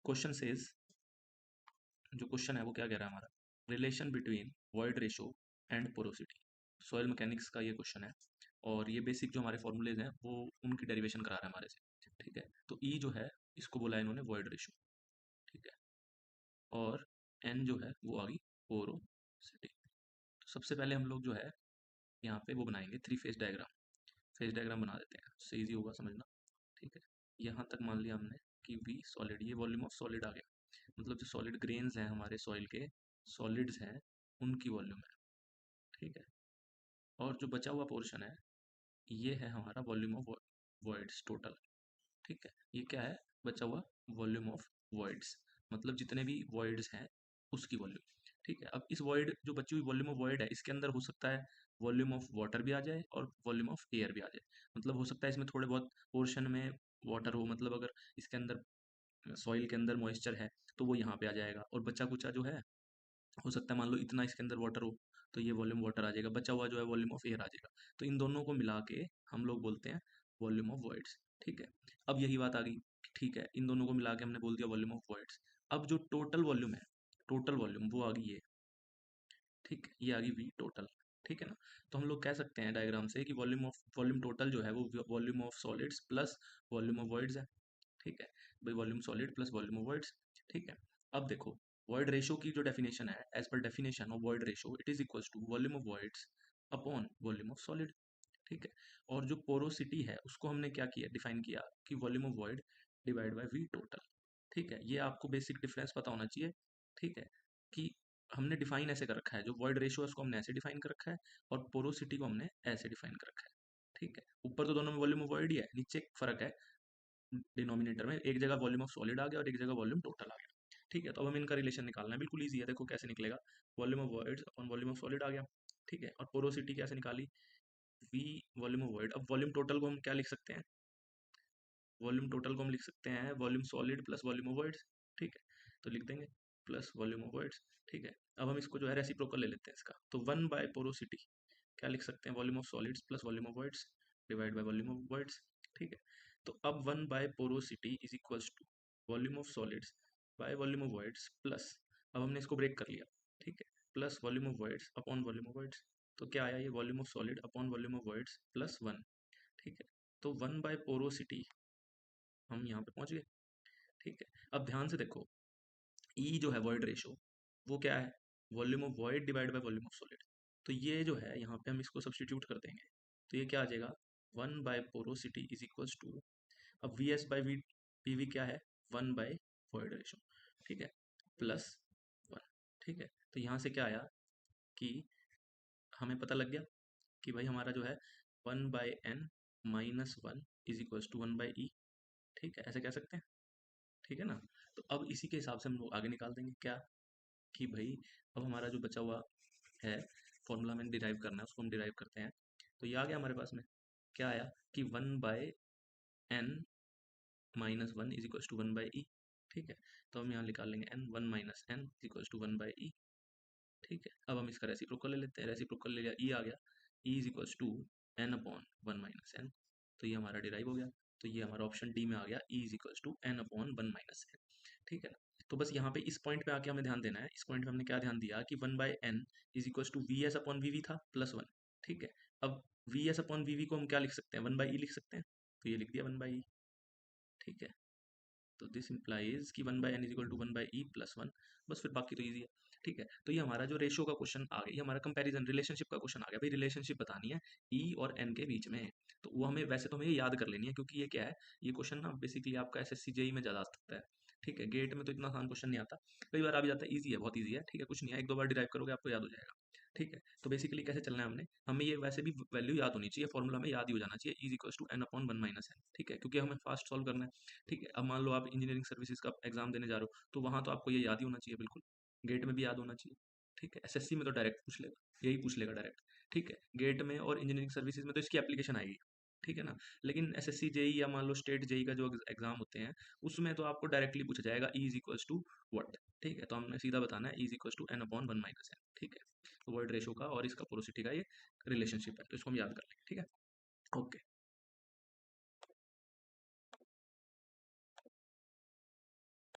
Question says, जो question है वो क्या कह रहा है हमारा, relation between void ratio and porosity. Soil mechanics का ये क्वेश्चन है और ये बेसिक जो हमारे फॉर्मूलेज हैं वो उनकी डेरिवेशन करा रहा है हमारे से, ठीक है। तो ई जो है इसको बोला है इन्होंने वॉइड रेशो, ठीक है, और एन जो है वो आ गई पोरोसिटी। तो सबसे पहले हम लोग जो है यहाँ पे वो बनाएंगे थ्री फेज डायग्राम बना देते हैं, उससे ईजी होगा समझना, ठीक है। यहाँ तक मान लिया हमने कि वी सॉलिड, ये वॉल्यूम ऑफ सॉलिड आ गया, मतलब जो सॉलिड ग्रेन्स हैं हमारे सॉइल के, सॉलिड्स हैं, उनकी वॉल्यूम है, ठीक है। और जो बचा हुआ पोर्शन है ये है हमारा वॉल्यूम ऑफ वॉइड्स टोटल, ठीक है। ये क्या है, बचा हुआ वॉल्यूम ऑफ वॉइड्स, मतलब जितने भी वॉइड्स हैं उसकी वॉल्यूम, ठीक है। अब इस वॉइड, जो बची हुई वॉल्यूम ऑफ वॉइड है, इसके अंदर हो सकता है वॉल्यूम ऑफ वाटर भी आ जाए और वॉल्यूम ऑफ एयर भी आ जाए, मतलब हो सकता है इसमें थोड़े बहुत पोर्शन में वाटर हो, मतलब अगर इसके अंदर सॉइल के अंदर मॉइस्चर है तो वो यहाँ पे आ जाएगा, और बचा कुचा जो है हो सकता है मान लो इतना इसके अंदर वाटर हो तो ये वॉल्यूम वाटर आ जाएगा, बचा हुआ जो है वॉल्यूम ऑफ एयर आ जाएगा। तो इन दोनों को मिला के हम लोग बोलते हैं वॉल्यूम ऑफ वॉइड्स, ठीक है। अब यही बात आ गई, ठीक है, इन दोनों को मिला के हमने बोल दिया वॉल्यूम ऑफ वॉइड्स। अब जो टोटल वॉल्यूम है, टोटल वॉल्यूम वो आ गई ये, ठीक है, ये आ गई वी टोटल, ठीक है ना। तो हम लोग कह सकते हैं डायग्राम से कि वॉल्यूम टोटल जो है वो volume of solids plus volume of voids है, ठीक है। भाई volume solid plus volume of voids, ठीक है। अब देखो वॉइड रेशो की जो डेफिनेशन है, as per definition of void ratio it is equals to volume of voids upon volume of solid, ठीक है। और जो पोरोसिटी है उसको हमने क्या किया, डिफाइन किया कि volume of void divide by V total, ठीक है। ये आपको बेसिक डिफरेंस पता होना चाहिए, ठीक है, कि हमने डिफाइन ऐसे कर रखा है, जो वॉइड रेशो है उसको हमने ऐसे डिफाइन कर रखा है और पोरोसिटी को हमने ऐसे डिफाइन कर रखा है, ठीक है। ऊपर तो दोनों में वॉल्यूम ऑफ वॉइड ही है, नीचे एक फर्क है डिनोमिनेटर में, एक जगह वॉल्यूम ऑफ सॉलिड आ गया और एक जगह वॉल्यूम टोटल आ गया, ठीक है। तो अब हमें इनका रिलेशन निकालना है, बिल्कुल ईजी है, देखो कैसे निकलेगा, volume of voids upon volume of solid आ गया, ठीक है। और पोरोसिटी कैसे निकाली, वी वॉल्यूम ऑफ वॉइड। अब वॉल्यूम टोटल को हम क्या लिख सकते हैं, वॉल्यूम टोटल को हम लिख सकते हैं volume solid plus volume of voids, ठीक है। तो लिख देंगे प्लस वॉल्यूम ऑफ वॉइड्स, ठीक है। अब हम इसको जो है रेसिप्रोकल ले लेते हैं इसका, तो वन बाय पोरोसिटी क्या लिख सकते हैं, volume of solids plus volume of voids divide by volume of voids, ठीक है। तो अब one by porosity is equals to volume of solids by volume of voids plus, अब हमने इसको ब्रेक कर लिया, ठीक है, plus volume of voids upon volume of voids. तो क्या आया, ये volume of solid upon volume of voids plus one, ठीक है। तो वन बाय पोरोसिटी हम यहाँ पे पहुंच गए, ठीक है। अब ध्यान से देखो, ई जो है वॉइड रेशो वो क्या है, volume of void divide by volume of solid. तो ये जो है यहाँ पे हम इसको सब्सटीट्यूट कर देंगे, तो ये क्या आ जाएगा, one by porosity is equals to, अब we S by V P V क्या है, वन बाय वॉइड रेशो, ठीक है, प्लस वन, ठीक है। तो यहाँ से क्या आया कि हमें पता लग गया कि भाई हमारा जो है one by N minus one is equals to one by E, ठीक है, ऐसे कह सकते हैं, ठीक है ना। तो अब इसी के हिसाब से हम लोग आगे निकाल देंगे क्या, कि भाई अब हमारा जो बचा हुआ है फॉर्मूला में डिराइव करना है उसको हम डिराइव करते हैं। तो ये आ गया हमारे पास में, क्या आया कि one by N minus one is equals to one by E, ठीक है। तो हम यहाँ निकाल लेंगे N, one minus N is equals to one by E, ठीक है। अब हम इसका रेसिप्रोकल ले लेते हैं, रेसिप्रोकल ले लिया, ई आ गया, E is equals to N upon one minus N, तो ये हमारा डिराइव हो गया। तो ये हमारा ऑप्शन डी में आ गया, E is equals to N upon one minus N, ठीक है ना। तो बस यहाँ पे इस पॉइंट पे आके हमें ध्यान देना है, इस पॉइंट पे हमने क्या ध्यान दिया कि one by n is equals to v s upon v v था प्लस वन, ठीक है। अब we s upon v v को हम क्या लिख सकते हैं, वन बाई ई लिख सकते हैं, तो ये लिख दिया वन बाई ई, ठीक है। तो दिस इंप्लाइज कि one by n is equal to one by e plus one, बस फिर बाकी तो ईजी है, ठीक है। तो ये हमारा जो रेशो का क्वेश्चन आ गया, ये हमारा कंपैरिजन रिलेशनशिप का क्वेश्चन आ गया, भाई रिलेशनशिप बतानी है ई और एन के बीच में, तो वो हमें वैसे तो हमें ये याद कर लेनी है, क्योंकि ये क्या है, ये क्वेश्चन ना बेसिकली आपका एसएससी जेई में ज़्यादा आ सकता है, ठीक है। गेट में तो इतना आसान क्वेश्चन नहीं आता, कई बार आ भी जाता है, ईजी है, बहुत ईजी है, ठीक है, कुछ नहीं है, एक दो बार डिराइव करोगे आपको याद हो जाएगा, ठीक है। तो बेसिकली कैसे चलना है हमने, हमें ये वैसे भी वैल्यू याद होनी चाहिए, फॉर्मूला में याद ही हो जाना चाहिए, is equals to N upon one minus N, ठीक है, क्योंकि हमें फास्ट सॉल्व करना है, ठीक है। अब मान लो आप इंजीनियरिंग सर्विसेज का एग्जाम देने जा रहे हो तो वहाँ तो आपको ये याद ही होना चाहिए, बिल्कुल गेट में भी याद होना चाहिए, ठीक है। एसएससी में तो डायरेक्ट पूछ लेगा, यही पूछ लेगा डायरेक्ट, ठीक है। गेट में और इंजीनियरिंग सर्विसेज में तो इसकी एप्लीकेशन आएगी, ठीक है ना। लेकिन एसएससी जेई या मान लो स्टेट जेई का जो एग्जाम होते हैं उसमें तो आपको डायरेक्टली पूछा जाएगा e is equals to what, ठीक है। तो हमने सीधा बताना है e is equals to N upon one minus N, ठीक है। तो वर्ड रेशो का और इसका पोरोसिटी का ये रिलेशनशिप है, तो इसको हम याद कर लेंगे, ठीक है, ओके।